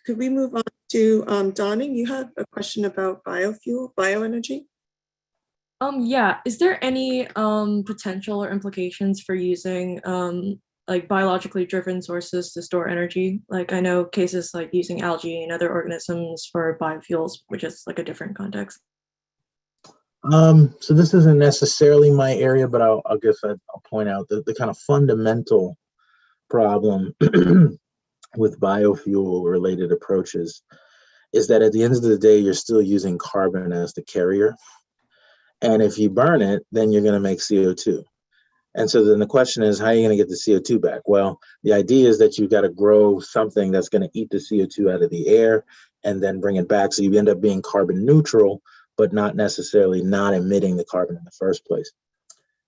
could we move on to Donning? You had a question about bioenergy? Yeah, is there any potential or implications for using like biologically driven sources to store energy? Like I know cases like using algae and other organisms for biofuels, which is like a different context. So this isn't necessarily my area, but I'll point out the kind of fundamental problem with biofuel related approaches is that at the end of the day, you're still using carbon as the carrier. And if you burn it, then you're going to make CO2. And so then the question is, how are you going to get the CO2 back? Well, the idea is that you've got to grow something that's going to eat the CO2 out of the air and then bring it back. So you end up being carbon neutral, but not necessarily not emitting the carbon in the first place.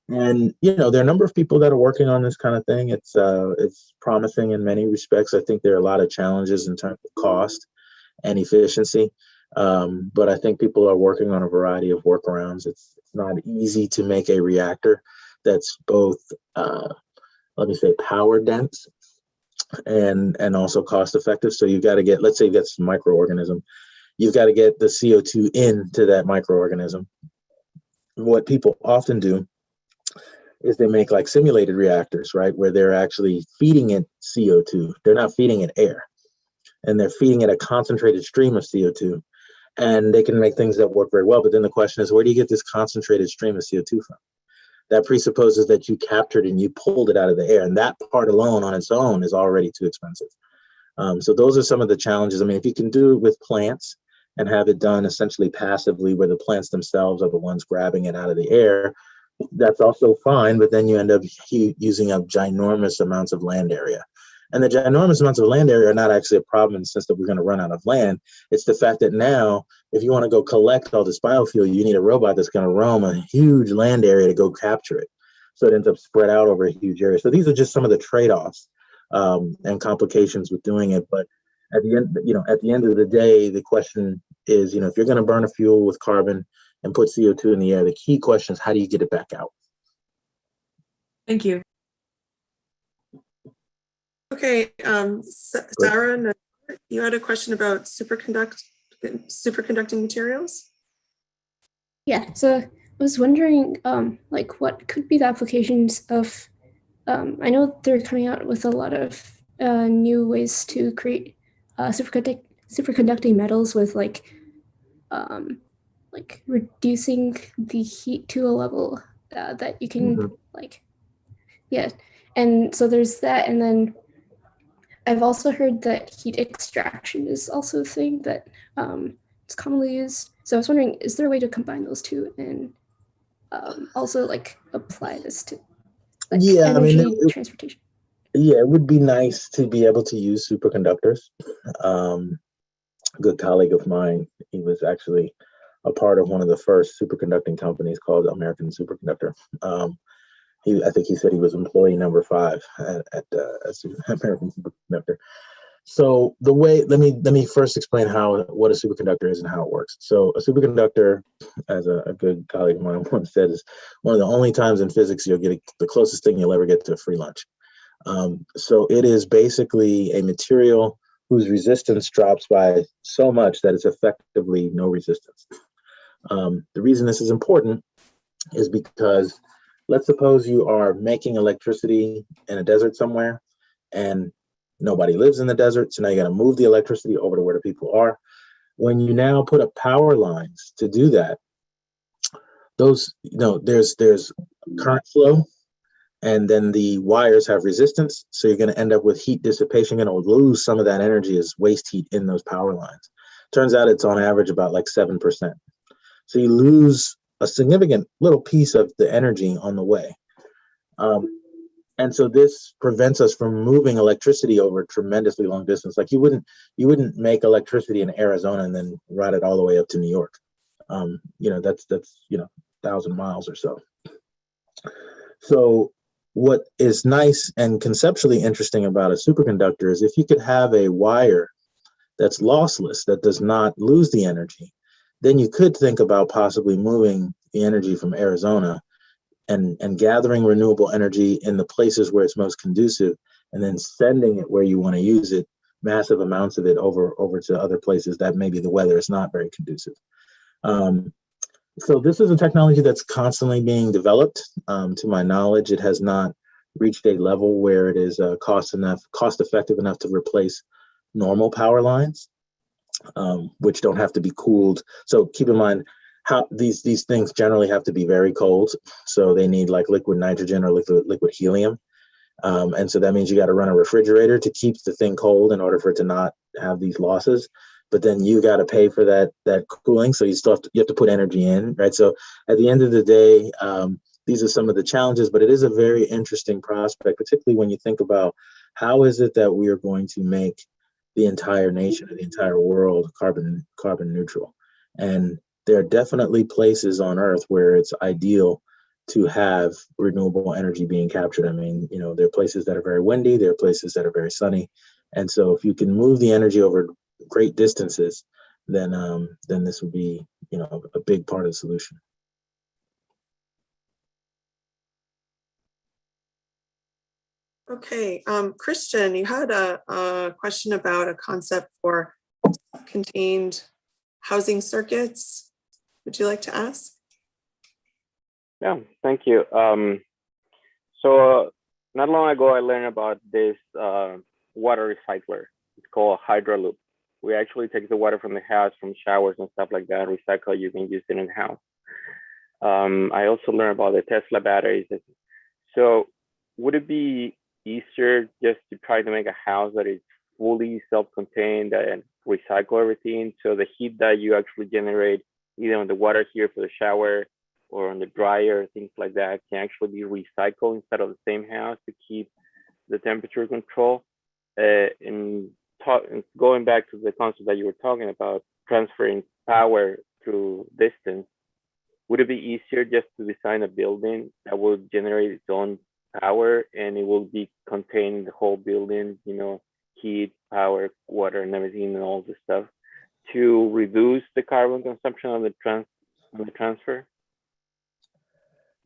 And, there are a number of people that are working on this kind of thing. It's promising in many respects. I think there are a lot of challenges in terms of cost and efficiency. But I think people are working on a variety of workarounds. It's not easy to make a reactor that's both, power dense and also cost effective. So you've got to get, let's say you've got some microorganism, you've got to get the CO2 into that microorganism. What people often do is they make like simulated reactors, right? Where they're actually feeding it CO2. They're not feeding it air. And they're feeding it a concentrated stream of CO2. And they can make things that work very well. But then the question is, where do you get this concentrated stream of CO2 from? That presupposes that you captured and you pulled it out of the air. And that part alone on its own is already too expensive. So those are some of the challenges. I mean, if you can do it with plants and have it done essentially passively where the plants themselves are the ones grabbing it out of the air, that's also fine. But then you end up using up ginormous amounts of land area. And the ginormous amounts of land area are not actually a problem in the sense that we're going to run out of land. It's the fact that now, if you want to go collect all this biofuel, you need a robot that's going to roam a huge land area to go capture it. so it ends up spread out over a huge area. So these are just some of the trade-offs and complications with doing it. But at the end, at the end of the day, the question is, if you're going to burn a fuel with carbon and put CO2 in the air, the key question is how do you get it back out? Thank you. Okay, Sarah, you had a question about superconducting materials? Yeah, so I was wondering, like, what could be the applications of, I know they're coming out with a lot of new ways to create superconducting metals with like reducing the heat to a level that you can yeah, and so there's that, and then I've also heard that heat extraction is also a thing that is commonly used. So I was wondering, is there a way to combine those two and also like apply this to like energy transportation? Yeah, it would be nice to be able to use superconductors. A good colleague of mine, he was actually a part of one of the first superconducting companies called American Superconductor. I think he said he was employee number 5 at American Superconductor. So let me first explain what a superconductor is and how it works. So a superconductor, as a good colleague of mine once said, is one of the only times in physics you'll get the closest thing you'll ever get to a free lunch. So it is basically a material whose resistance drops by so much that it's effectively no resistance. The reason this is important is because let's suppose you are making electricity in a desert somewhere and nobody lives in the desert, so now you got to move the electricity over to where the people are. When you now put up power lines to do that, those, there's current flow, and then the wires have resistance, so you're going to end up with heat dissipation. You're going to lose some of that energy as waste heat in those power lines. Turns out it's on average about like 7%. So you lose a significant little piece of the energy on the way. And so this prevents us from moving electricity over a tremendously long distance. Like you wouldn't make electricity in Arizona and then ride it all the way up to New York. That's 1,000 miles or so. So what is nice and conceptually interesting about a superconductor is if you could have a wire that's lossless, that does not lose the energy, then you could think about possibly moving the energy from Arizona and gathering renewable energy in the places where it's most conducive, and then sending it where you want to use it, massive amounts of it over to other places that maybe the weather is not very conducive. So this is a technology that's constantly being developed. To my knowledge, it has not reached a level where it is cost effective enough to replace normal power lines, which don't have to be cooled. So keep in mind, how these things generally have to be very cold, so they need like liquid nitrogen or liquid helium, and so that means you got to run a refrigerator to keep the thing cold in order for it to not have these losses. But then you got to pay for that cooling, so you have to put energy in, right? So at the end of the day, these are some of the challenges, but it is a very interesting prospect, particularly when you think about how is it that we are going to make the entire nation, the entire world carbon neutral. And there are definitely places on Earth where it's ideal to have renewable energy being captured. I mean, there are places that are very windy, there are places that are very sunny. And so if you can move the energy over great distances, then this would be, a big part of the solution. Okay, Christian, you had a question about a concept for contained housing circuits. Would you like to ask? Yeah, thank you. So not long ago, I learned about this water recycler. It's called Hydroloop. We actually take the water from the house, from showers and stuff like that, recycle. You can use it in the house. I also learned about the Tesla batteries. So would it be easier just to try to make a house that is fully self-contained and recycle everything, so the heat that you actually generate either on the water here for the shower or on the dryer, things like that, can actually be recycled inside of the same house to keep the temperature control? And going back to the concept that you were talking about, transferring power through distance, would it be easier just to design a building that will generate its own power and it will be contained in the whole building, you know, heat, power, water, and everything, and all this stuff, to reduce the carbon consumption on the transfer?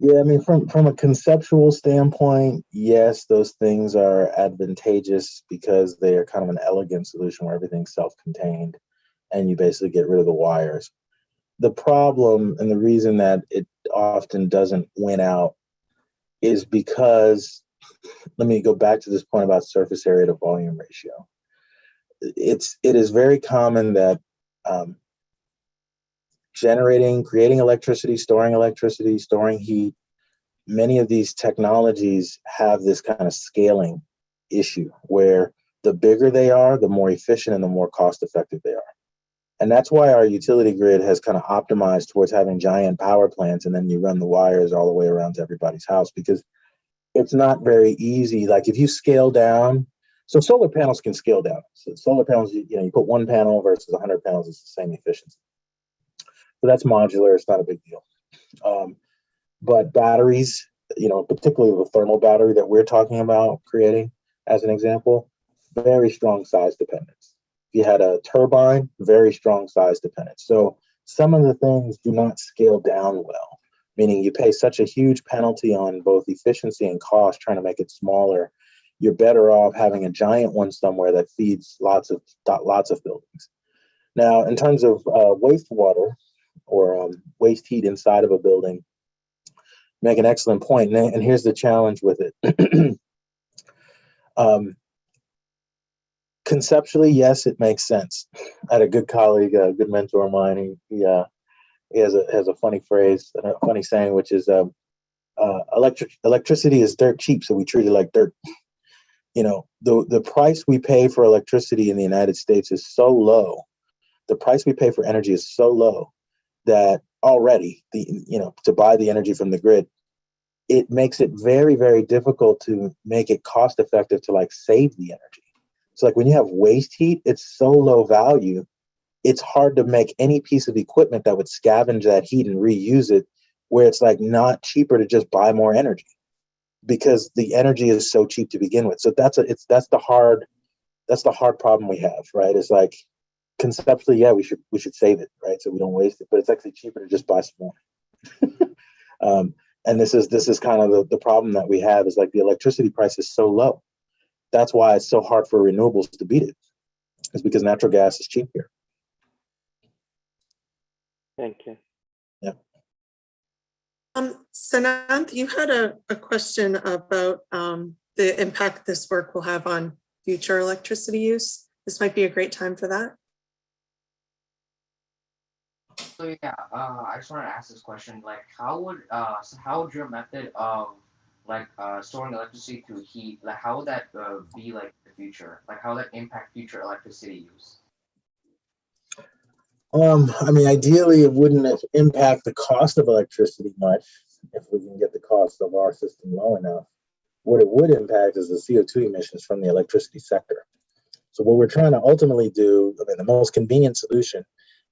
Yeah, I mean, from a conceptual standpoint, yes, those things are advantageous because they are kind of an elegant solution where everything's self-contained and you basically get rid of the wires. The problem and the reason that it often doesn't win out is because, let me go back to this point about surface area to volume ratio. It is very common that creating electricity, storing heat, many of these technologies have this kind of scaling issue where the bigger they are, the more efficient and the more cost effective they are. And that's why our utility grid has kind of optimized towards having giant power plants, and then you run the wires all the way around to everybody's house, because it's not very easy. Like if you scale down, so solar panels can scale down. So solar panels, you put one panel versus 100 panels, it's the same efficiency. So that's modular, it's not a big deal. But batteries, particularly the thermal battery that we're talking about creating as an example, very strong size dependence. If you had a turbine, very strong size dependence. So some of the things do not scale down well, meaning you pay such a huge penalty on both efficiency and cost trying to make it smaller. You're better off having a giant one somewhere that feeds lots of buildings. Now, in terms of wastewater or waste heat inside of a building, make an excellent point. And here's the challenge with it. Conceptually, yes, it makes sense. I had a good colleague, a good mentor of mine. He has a funny phrase, a funny saying, which is electricity is dirt cheap, so we treat it like dirt. The price we pay for electricity in the United States is so low. The price we pay for energy is so low that already to buy the energy from the grid, it makes it very, very difficult to make it cost effective to save the energy. So when you have waste heat, it's so low value, it's hard to make any piece of equipment that would scavenge that heat and reuse it, where it's not cheaper to just buy more energy because the energy is so cheap to begin with. So that's the hard problem we have, right? It's conceptually, yeah, we should save it, right? So we don't waste it, but it's actually cheaper to just buy some more. And this is kind of the problem that we have is the electricity price is so low. That's why it's so hard for renewables to beat it. It's because natural gas is cheap here. Thank you. Yeah. Sananth, you had a question about the impact this work will have on future electricity use. This might be a great time for that. So yeah, I just want to ask this question: how would your method of storing electricity through heat, how would that be the future? How would that impact future electricity use? Ideally, it wouldn't impact the cost of electricity much if we can get the cost of our system low enough. What it would impact is the CO2 emissions from the electricity sector. So what we're trying to ultimately do, the most convenient solution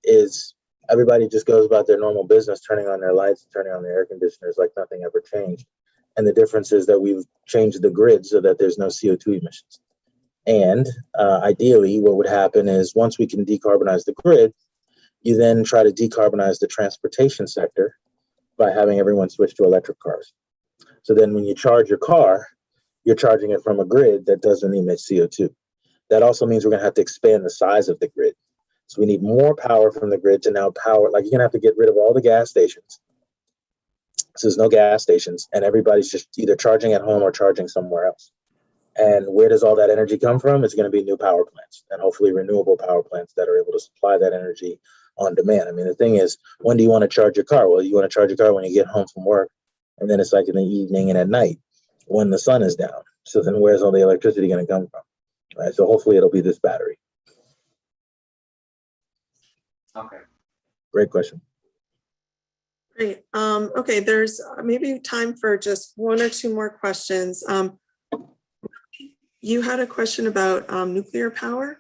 is everybody just goes about their normal business, turning on their lights, turning on their air conditioners like nothing ever changed. And the difference is that we've changed the grid so that there's no CO2 emissions. And ideally, what would happen is once we can decarbonize the grid, you then try to decarbonize the transportation sector by having everyone switch to electric cars. So then when you charge your car, you're charging it from a grid that doesn't emit CO2. That also means we're going to have to expand the size of the grid. So we need more power from the grid to now power, you're going to have to get rid of all the gas stations. So there's no gas stations and everybody's just either charging at home or charging somewhere else. And where does all that energy come from? It's going to be new power plants and hopefully renewable power plants that are able to supply that energy on demand. The thing is, when do you want to charge your car? Well, you want to charge your car when you get home from work, and then it's in the evening and at night when the sun is down. So then where's all the electricity going to come from? Right. So hopefully it'll be this battery. Okay. Great question. Great. Okay, there's maybe time for just one or two more questions. You had a question about nuclear power?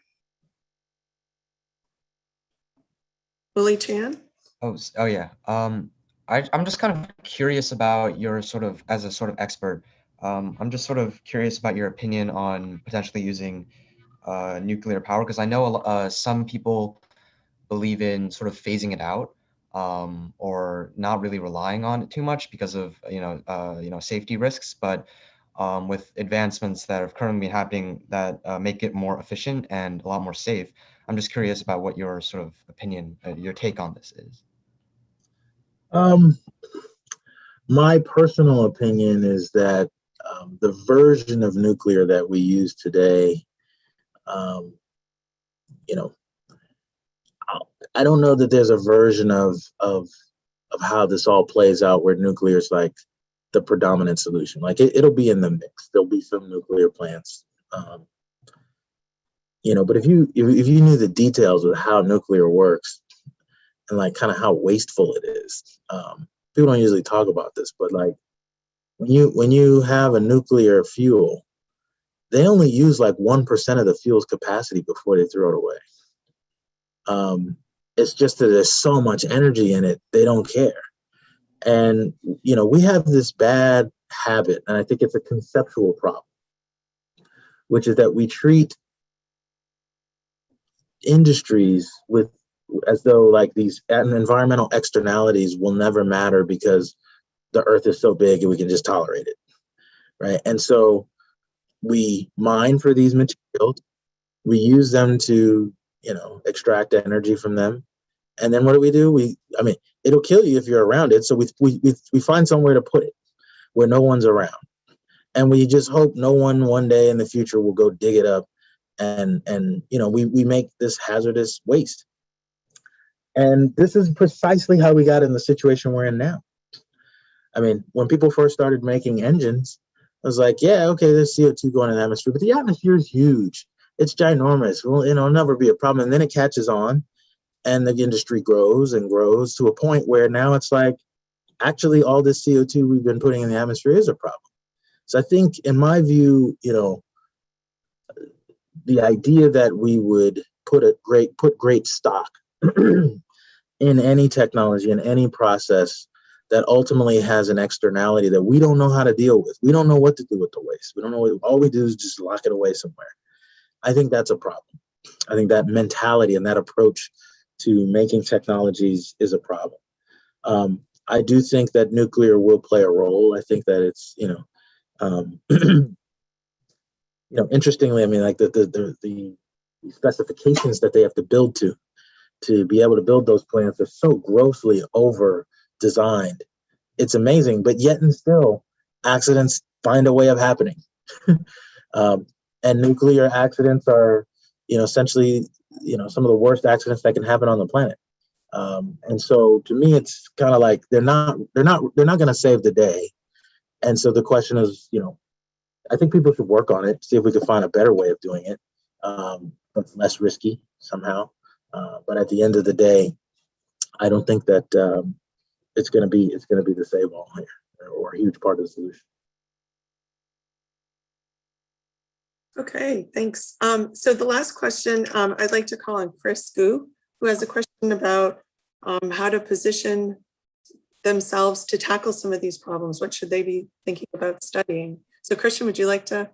Willie Chan? Oh yeah. I'm just kind of curious about your sort of, as a sort of expert, I'm just sort of curious about your opinion on potentially using nuclear power, because I know some people believe in sort of phasing it out, or not really relying on it too much because of safety risks. But with advancements that have currently been happening that make it more efficient and a lot more safe, I'm just curious about what your sort of opinion, your take on this is. Um, my personal opinion is that the version of nuclear that we use today, you know, I don't know that there's a version of how this all plays out where nuclear is like the predominant solution. Like it'll be in the mix. There'll be some nuclear plants, but if you knew the details of how nuclear works and like kind of how wasteful it is, people don't usually talk about this, but like when you have a nuclear fuel, they only use like 1% of the fuel's capacity before they throw it away. It's just that there's so much energy in it, they don't care. And, we have this bad habit, and I think it's a conceptual problem, which is that we treat industries as though like these environmental externalities will never matter because the earth is so big and we can just tolerate it, right? And so we mine for these materials, we use them to, extract energy from them. And then what do? It'll kill you if you're around it. So we find somewhere to put it where no one's around. And we just hope no one day in the future will go dig it up. And we make this hazardous waste. And this is precisely how we got in the situation we're in now. I mean, when people first started making engines, I was like, yeah, okay, there's CO2 going in the atmosphere, but the atmosphere is huge. It's ginormous. Well, it'll never be a problem. And then it catches on. And the industry grows and grows to a point where now it's like, actually, all this CO2 we've been putting in the atmosphere is a problem. So I think, in my view, the idea that we would put great stock in any technology, in any process that ultimately has an externality that we don't know how to deal with. We don't know what to do with the waste. We don't know. All we do is just lock it away somewhere. I think that's a problem. I think that mentality and that approach to making technologies is a problem. I do think that nuclear will play a role. I think that it's, interestingly, I mean, like the specifications that they have to build to be able to build those plants are so grossly over designed. It's amazing, but yet and still, accidents find a way of happening. And nuclear accidents are, essentially, some of the worst accidents that can happen on the planet. And so to me, it's kind of like they're not going to save the day. And so the question is, I think people should work on it, see if we can find a better way of doing it, that's less risky somehow. But at the end of the day, I don't think that it's going to be the save all here or a huge part of the solution. Okay, thanks. So the last question, I'd like to call on Chris Gu, who has a question about how to position themselves to tackle some of these problems. What should they be thinking about studying? So Christian, would you like to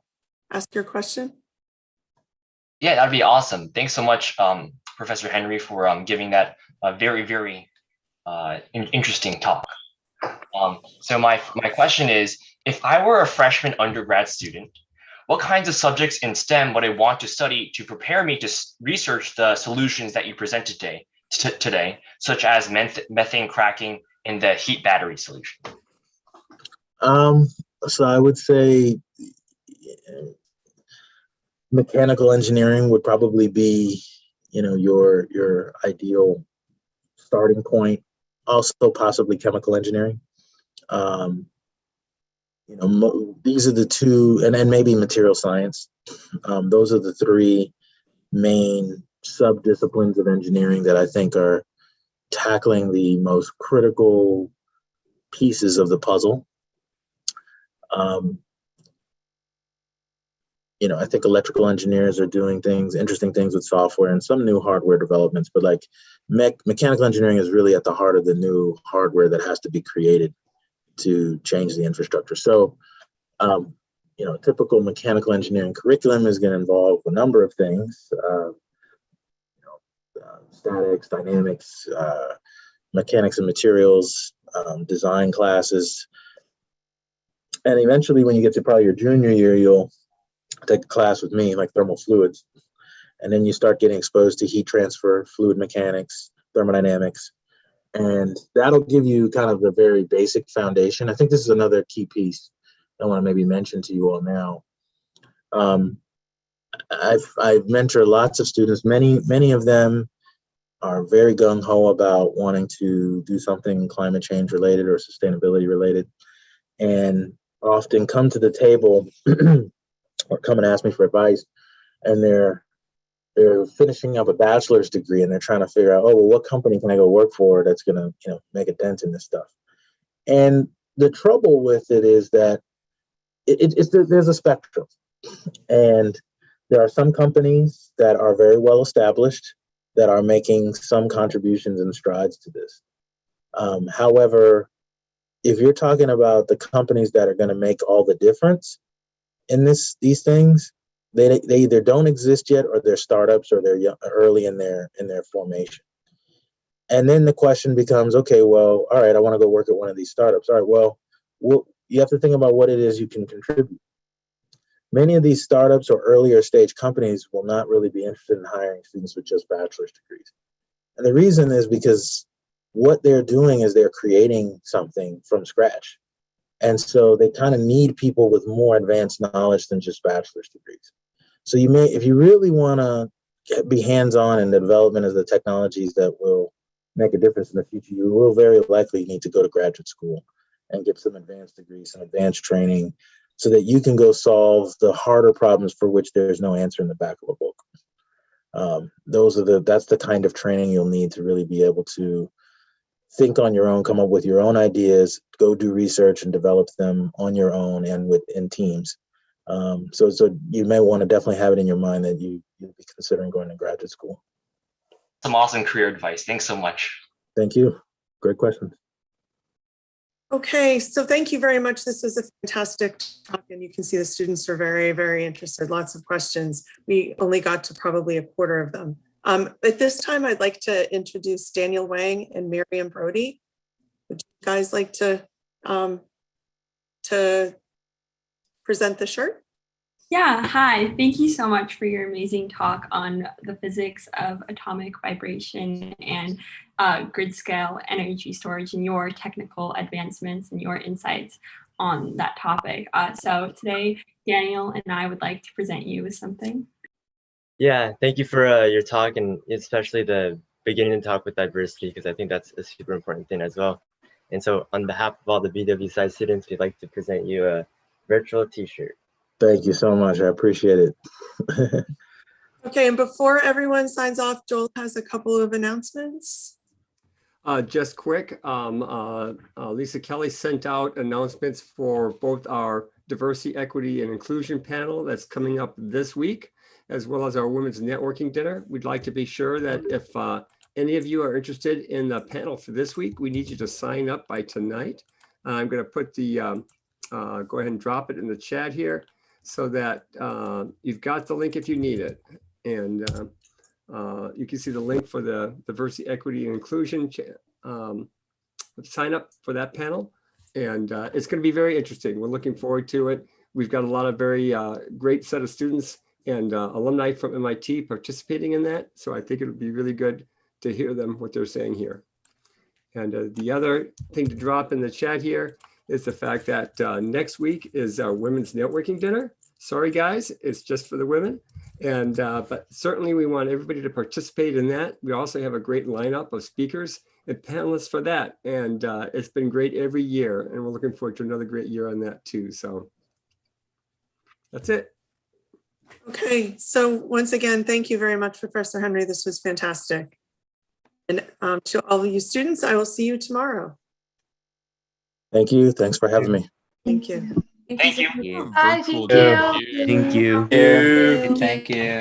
ask your question? Yeah, that'd be awesome. Thanks so much, Professor Henry, for giving that very, very interesting talk. So my question is, if I were a freshman undergrad student, what kinds of subjects in STEM would I want to study to prepare me to research the solutions that you presented today, such as methane cracking and the heat battery solution? So I would say mechanical engineering would probably be, your ideal starting point. Also, possibly chemical engineering. These are the two, and maybe material science. Those are the three main sub-disciplines of engineering that I think are tackling the most critical pieces of the puzzle. I think electrical engineers are doing interesting things with software and some new hardware developments, but like mechanical engineering is really at the heart of the new hardware that has to be created to change the infrastructure. So, typical mechanical engineering curriculum is going to involve a number of things, statics, dynamics, mechanics and materials, design classes. And eventually when you get to probably your junior year, you'll take a class with me, like thermal fluids. And then you start getting exposed to heat transfer, fluid mechanics, thermodynamics. And that'll give you kind of the very basic foundation. I think this is another key piece I want to maybe mention to you all now. I've mentored lots of students. Many of them are very gung-ho about wanting to do something climate change related or sustainability related, and often come to the table or come and ask me for advice, and they're finishing up a bachelor's degree and they're trying to figure out, oh, well, what company can I go work for that's going to make a dent in this stuff. And the trouble with it is that there's a spectrum, and there are some companies that are very well established that are making some contributions and strides to this. However, if you're talking about the companies that are going to make all the difference in these things, they either don't exist yet, or they're startups, or they're early in their formation. And then the question becomes, okay, well, all right, I want to go work at one of these startups. All right, well, you have to think about what it is you can contribute. Many of these startups or earlier stage companies will not really be interested in hiring students with just bachelor's degrees. And the reason is because what they're doing is they're creating something from scratch. And so they kind of need people with more advanced knowledge than just bachelor's degrees. So if you really want to be hands-on in the development of the technologies that will make a difference in the future, you will very likely need to go to graduate school and get some advanced degrees, some advanced training, so that you can go solve the harder problems for which there's no answer in the back of a book. That's the kind of training you'll need to really be able to think on your own, come up with your own ideas, go do research and develop them on your own and in teams. So you may want to definitely have it in your mind that you'll be considering going to graduate school. Some awesome career advice. Thanks so much. Thank you. Great questions. Okay, so thank you very much. This was a fantastic talk, and you can see the students are very, very interested. Lots of questions. We only got to probably a quarter of them. At this time, I'd like to introduce Daniel Wang and Miriam Brody. Would you guys like to present the shirt? Yeah, hi. Thank you so much for your amazing talk on the physics of atomic vibration and grid scale energy storage and your technical advancements and your insights on that topic. So today, Daniel and I would like to present you with something. Yeah, thank you for your talk, and especially the beginning to talk with diversity, because I think that's a super important thing as well. And so on behalf of all the BWSI students, we'd like to present you a virtual t-shirt. Thank you so much. I appreciate it. Okay, and before everyone signs off, Joel has a couple of announcements. Just quick, Lisa Kelly sent out announcements for both our diversity, equity, and inclusion panel that's coming up this week, as well as our women's networking dinner. We'd like to be sure that if any of you are interested in the panel for this week, we need you to sign up by tonight. I'm going to put the, go ahead and drop it in the chat here so that you've got the link if you need it. And you can see the link for the diversity, equity, and inclusion sign up for that panel. And it's going to be very interesting. We're looking forward to it. We've got a lot of very great set of students and alumni from MIT participating in that. So I think it would be really good to hear them, what they're saying here. And the other thing to drop in the chat here is the fact that next week is our women's networking dinner. Sorry, guys, it's just for the women. And but certainly we want everybody to participate in that. We also have a great lineup of speakers and panelists for that. And it's been great every year. And we're looking forward to another great year on that too. So that's it. Okay, so once again, thank you very much, Professor Henry. This was fantastic. And to all of you students, I will see you tomorrow. Thank you. Thanks for having me. Thank you. Thank you. so much. Hi, thank you. Thank you. Thank you.